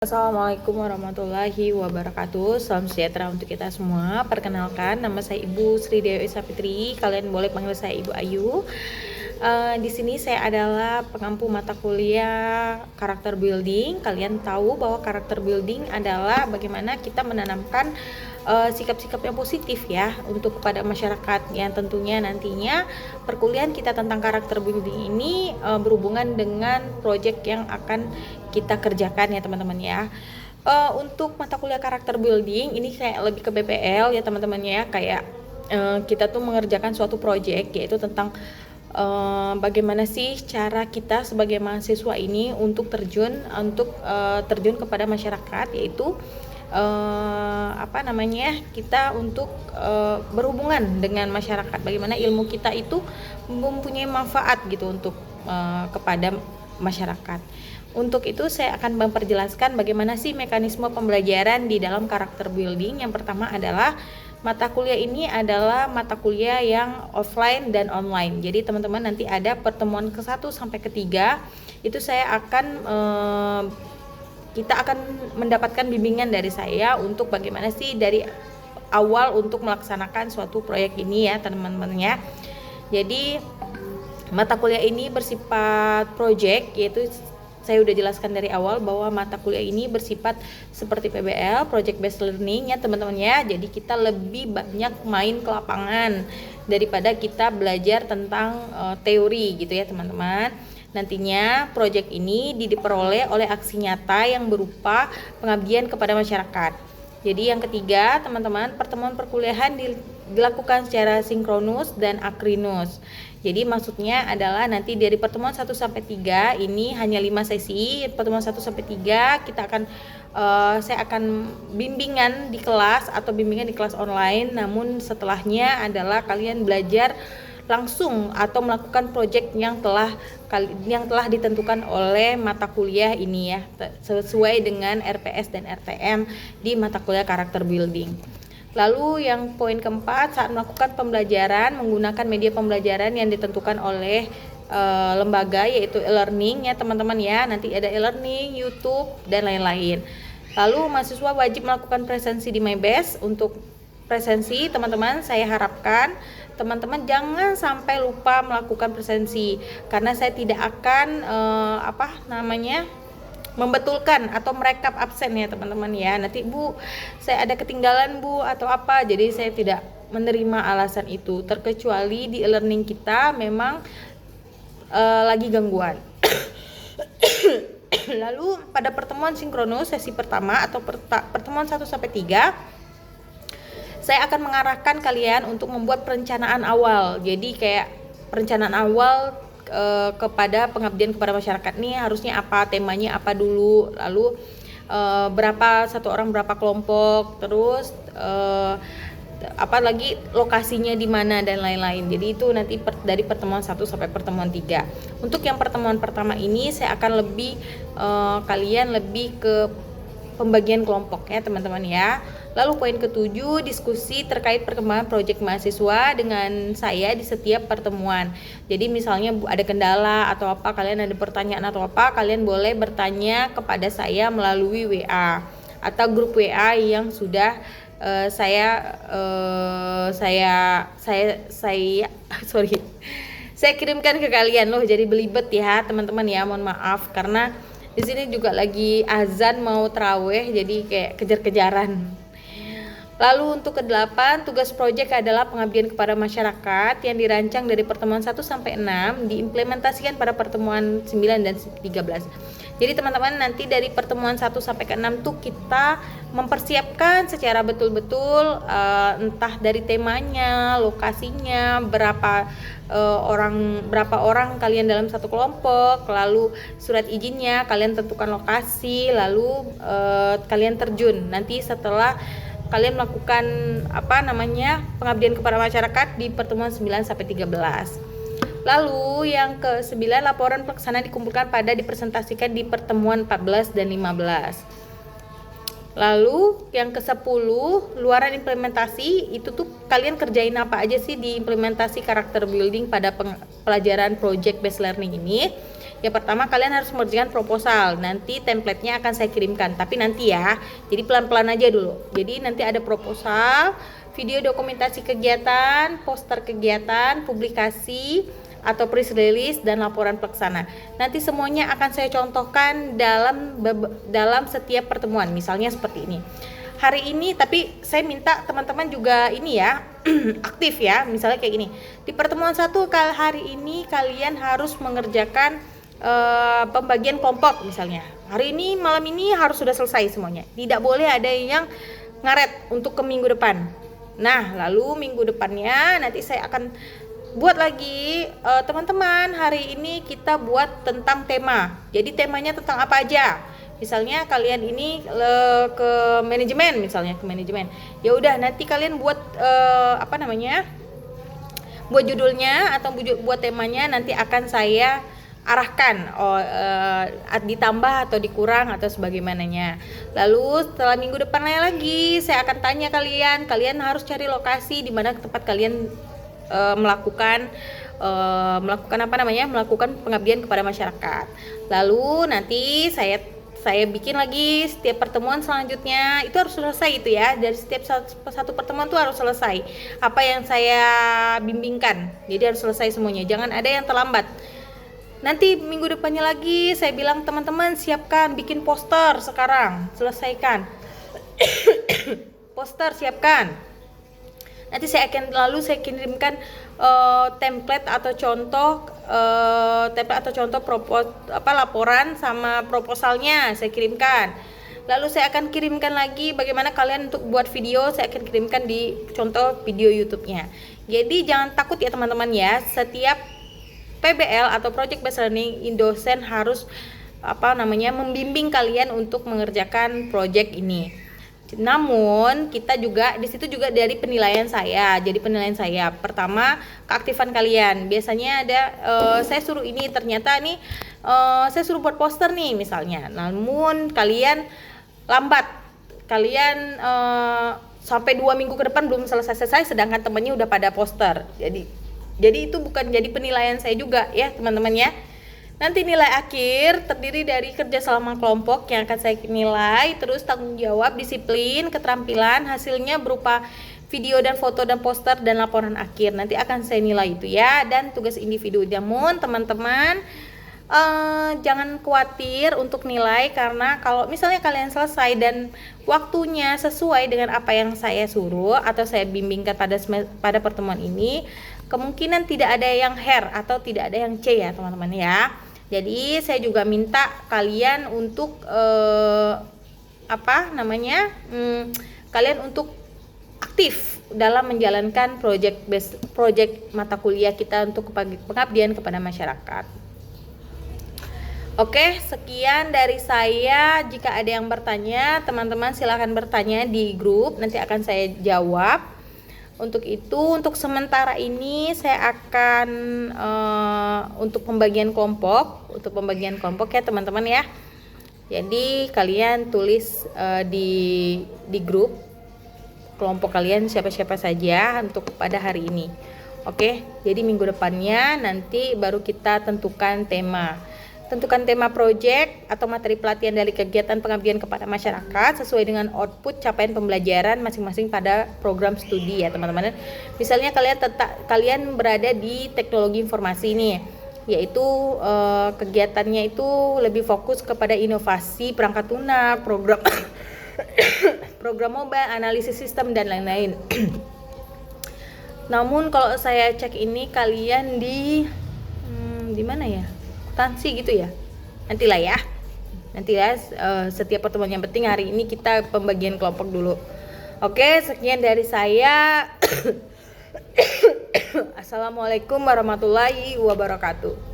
Assalamualaikum warahmatullahi wabarakatuh. Salam sejahtera untuk kita semua. Perkenalkan, nama saya Ibu Sri Dewi Sapitri. Kalian boleh panggil saya Ibu Ayu. Di sini saya adalah pengampu mata kuliah karakter building. Kalian tahu bahwa karakter building adalah bagaimana kita menanamkan sikap-sikap yang positif ya untuk kepada masyarakat, yang tentunya nantinya perkuliahan kita tentang karakter building ini berhubungan dengan proyek yang akan kita kerjakan ya teman-teman ya. Untuk mata kuliah karakter building ini kayak lebih ke BPL ya teman-teman ya, kayak kita tuh mengerjakan suatu proyek yaitu tentang bagaimana sih cara kita sebagai mahasiswa ini untuk terjun kepada masyarakat, yaitu kita untuk berhubungan dengan masyarakat, bagaimana ilmu kita itu mempunyai manfaat gitu untuk kepada masyarakat. Untuk itu saya akan memperjelaskan bagaimana sih mekanisme pembelajaran di dalam karakter building. Yang pertama adalah mata kuliah ini adalah mata kuliah yang offline dan online. Jadi teman-teman nanti ada pertemuan ke-1 sampai ke-3 itu kita akan mendapatkan bimbingan dari saya untuk bagaimana sih dari awal untuk melaksanakan suatu proyek ini ya teman-teman ya. Jadi mata kuliah ini bersifat proyek, yaitu saya udah jelaskan dari awal bahwa mata kuliah ini bersifat seperti PBL, project based learning ya teman-teman ya. Jadi kita lebih banyak main ke lapangan daripada kita belajar tentang teori gitu ya teman-teman. Nantinya proyek ini diperoleh oleh aksi nyata yang berupa pengabdian kepada masyarakat. Jadi yang ketiga teman-teman, pertemuan perkuliahan dilakukan secara sinkronus dan akrinus. Jadi maksudnya adalah nanti dari pertemuan 1 sampai 3 ini hanya 5 sesi. Pertemuan 1 sampai 3 saya akan bimbingan di kelas atau bimbingan di kelas online. Namun setelahnya adalah kalian belajar langsung atau melakukan proyek yang telah ditentukan oleh mata kuliah ini ya, sesuai dengan RPS dan RTM di mata kuliah karakter building. Lalu yang poin keempat, saat melakukan pembelajaran menggunakan media pembelajaran yang ditentukan oleh lembaga, yaitu e-learning ya teman-teman ya. Nanti ada e-learning, YouTube dan lain-lain. Lalu mahasiswa wajib melakukan presensi di MyBest. Untuk presensi teman-teman, saya harapkan teman-teman jangan sampai lupa melakukan presensi, karena saya tidak akan membetulkan atau merekap absen ya teman-teman ya. Nanti Bu, saya ada ketinggalan Bu atau apa, jadi saya tidak menerima alasan itu, terkecuali di e-learning kita memang lagi gangguan. Lalu pada pertemuan sinkronus sesi pertama atau pertemuan 1 sampai 3 saya akan mengarahkan kalian untuk membuat perencanaan awal. Jadi kayak perencanaan awal kepada pengabdian kepada masyarakat nih harusnya apa, temanya apa dulu, lalu satu orang berapa kelompok, terus apalagi lokasinya di mana dan lain-lain. Jadi itu nanti dari pertemuan 1 sampai pertemuan 3. Untuk yang pertemuan pertama ini saya akan kalian lebih ke pembagian kelompok ya teman-teman ya. Lalu poin ke-7, diskusi terkait perkembangan proyek mahasiswa dengan saya di setiap pertemuan. Jadi misalnya ada kendala atau apa, kalian ada pertanyaan atau apa, kalian boleh bertanya kepada saya melalui WA atau grup WA yang sudah saya kirimkan ke kalian loh. Jadi belibet ya teman-teman ya, mohon maaf karena di sini juga lagi azan mau tarawih, jadi kayak kejar-kejaran. Lalu untuk ke-8, tugas proyek adalah pengabdian kepada masyarakat yang dirancang dari pertemuan 1 sampai 6 diimplementasikan pada pertemuan 9 dan 13. Jadi teman-teman nanti dari pertemuan 1 sampai ke-6 tuh kita mempersiapkan secara betul-betul entah dari temanya, lokasinya, berapa orang kalian dalam satu kelompok, lalu surat izinnya kalian tentukan lokasi, lalu kalian terjun nanti setelah kalian melakukan pengabdian kepada masyarakat di pertemuan 9 sampai 13. Lalu yang ke-9, laporan pelaksanaan dikumpulkan dipresentasikan di pertemuan 14 dan 15. Lalu yang ke-10, luaran implementasi, itu tuh kalian kerjain apa aja sih di implementasi karakter building pada pelajaran project based learning ini. Yang pertama kalian harus mengerjakan proposal. Nanti template-nya akan saya kirimkan, tapi nanti ya. Jadi pelan-pelan aja dulu. Jadi nanti ada proposal, video dokumentasi kegiatan, poster kegiatan, publikasi atau press release, dan laporan pelaksana. Nanti semuanya akan saya contohkan dalam setiap pertemuan. Misalnya seperti ini. Hari ini, tapi saya minta teman-teman juga ini ya aktif ya. Misalnya kayak gini, di pertemuan 1 hari ini kalian harus mengerjakan pembagian kelompok. Misalnya hari ini, malam ini harus sudah selesai semuanya, tidak boleh ada yang ngaret untuk ke minggu depan. Nah lalu minggu depannya nanti saya akan buat lagi, teman-teman hari ini kita buat tentang tema. Jadi temanya tentang apa aja. Misalnya kalian ini ke manajemen, misalnya ke manajemen. Ya udah nanti kalian buat buat judulnya atau buat temanya, nanti akan saya arahkan ditambah atau dikurang atau sebagaimananya. Lalu setelah minggu depannya lagi saya akan tanya kalian harus cari lokasi di mana tempat kalian melakukan pengabdian kepada masyarakat. Lalu nanti saya bikin lagi setiap pertemuan selanjutnya itu harus selesai itu ya. Dari setiap satu pertemuan tuh harus selesai apa yang saya bimbingkan. Jadi harus selesai semuanya, jangan ada yang terlambat. Nanti minggu depannya lagi saya bilang, teman-teman siapkan bikin poster sekarang, selesaikan poster, siapkan. Nanti saya kirimkan template atau contoh laporan sama proposalnya saya kirimkan. Lalu saya akan kirimkan lagi bagaimana kalian untuk buat video, saya akan kirimkan di contoh video YouTube-nya. Jadi jangan takut ya teman-teman ya, setiap PBL atau Project Based Learning, dosen harus membimbing kalian untuk mengerjakan project ini. Namun kita juga di situ juga dari penilaian saya. Jadi penilaian saya pertama keaktifan kalian. Biasanya ada saya suruh ini, ternyata nih saya suruh buat poster nih misalnya. Namun kalian lambat, kalian sampai 2 minggu ke depan belum selesai, sedangkan temannya udah pada poster. Jadi itu bukan jadi penilaian saya juga ya teman-teman ya. Nanti nilai akhir terdiri dari kerja selama kelompok yang akan saya nilai, terus tanggung jawab, disiplin, keterampilan, hasilnya berupa video dan foto dan poster dan laporan akhir. Nanti akan saya nilai itu ya, dan tugas individu. Namun teman-teman jangan khawatir untuk nilai, karena kalau misalnya kalian selesai dan waktunya sesuai dengan apa yang saya suruh atau saya bimbingkan pada pertemuan ini, kemungkinan tidak ada yang hair atau tidak ada yang C ya teman-teman ya. Jadi saya juga minta kalian untuk kalian untuk aktif dalam menjalankan project mata kuliah kita untuk pengabdian kepada masyarakat. Oke, sekian dari saya. Jika ada yang bertanya, teman-teman silakan bertanya di grup, nanti akan saya jawab. Untuk itu, untuk sementara ini saya akan untuk pembagian kelompok ya teman-teman ya. Jadi kalian tulis di grup kelompok kalian siapa-siapa saja untuk pada hari ini. Oke, jadi minggu depannya nanti baru kita tentukan tema project atau materi pelatihan dari kegiatan pengabdian kepada masyarakat sesuai dengan output capaian pembelajaran masing-masing pada program studi ya teman-teman. Misalnya kalian berada di teknologi informasi nih, yaitu kegiatannya itu lebih fokus kepada inovasi perangkat lunak, program mobile, analisis sistem dan lain-lain. Namun kalau saya cek ini kalian di mana ya? Tansi gitu ya. Nantilah setiap pertemuan. Yang penting hari ini kita pembagian kelompok dulu. Oke, sekian dari saya. Assalamualaikum warahmatullahi wabarakatuh.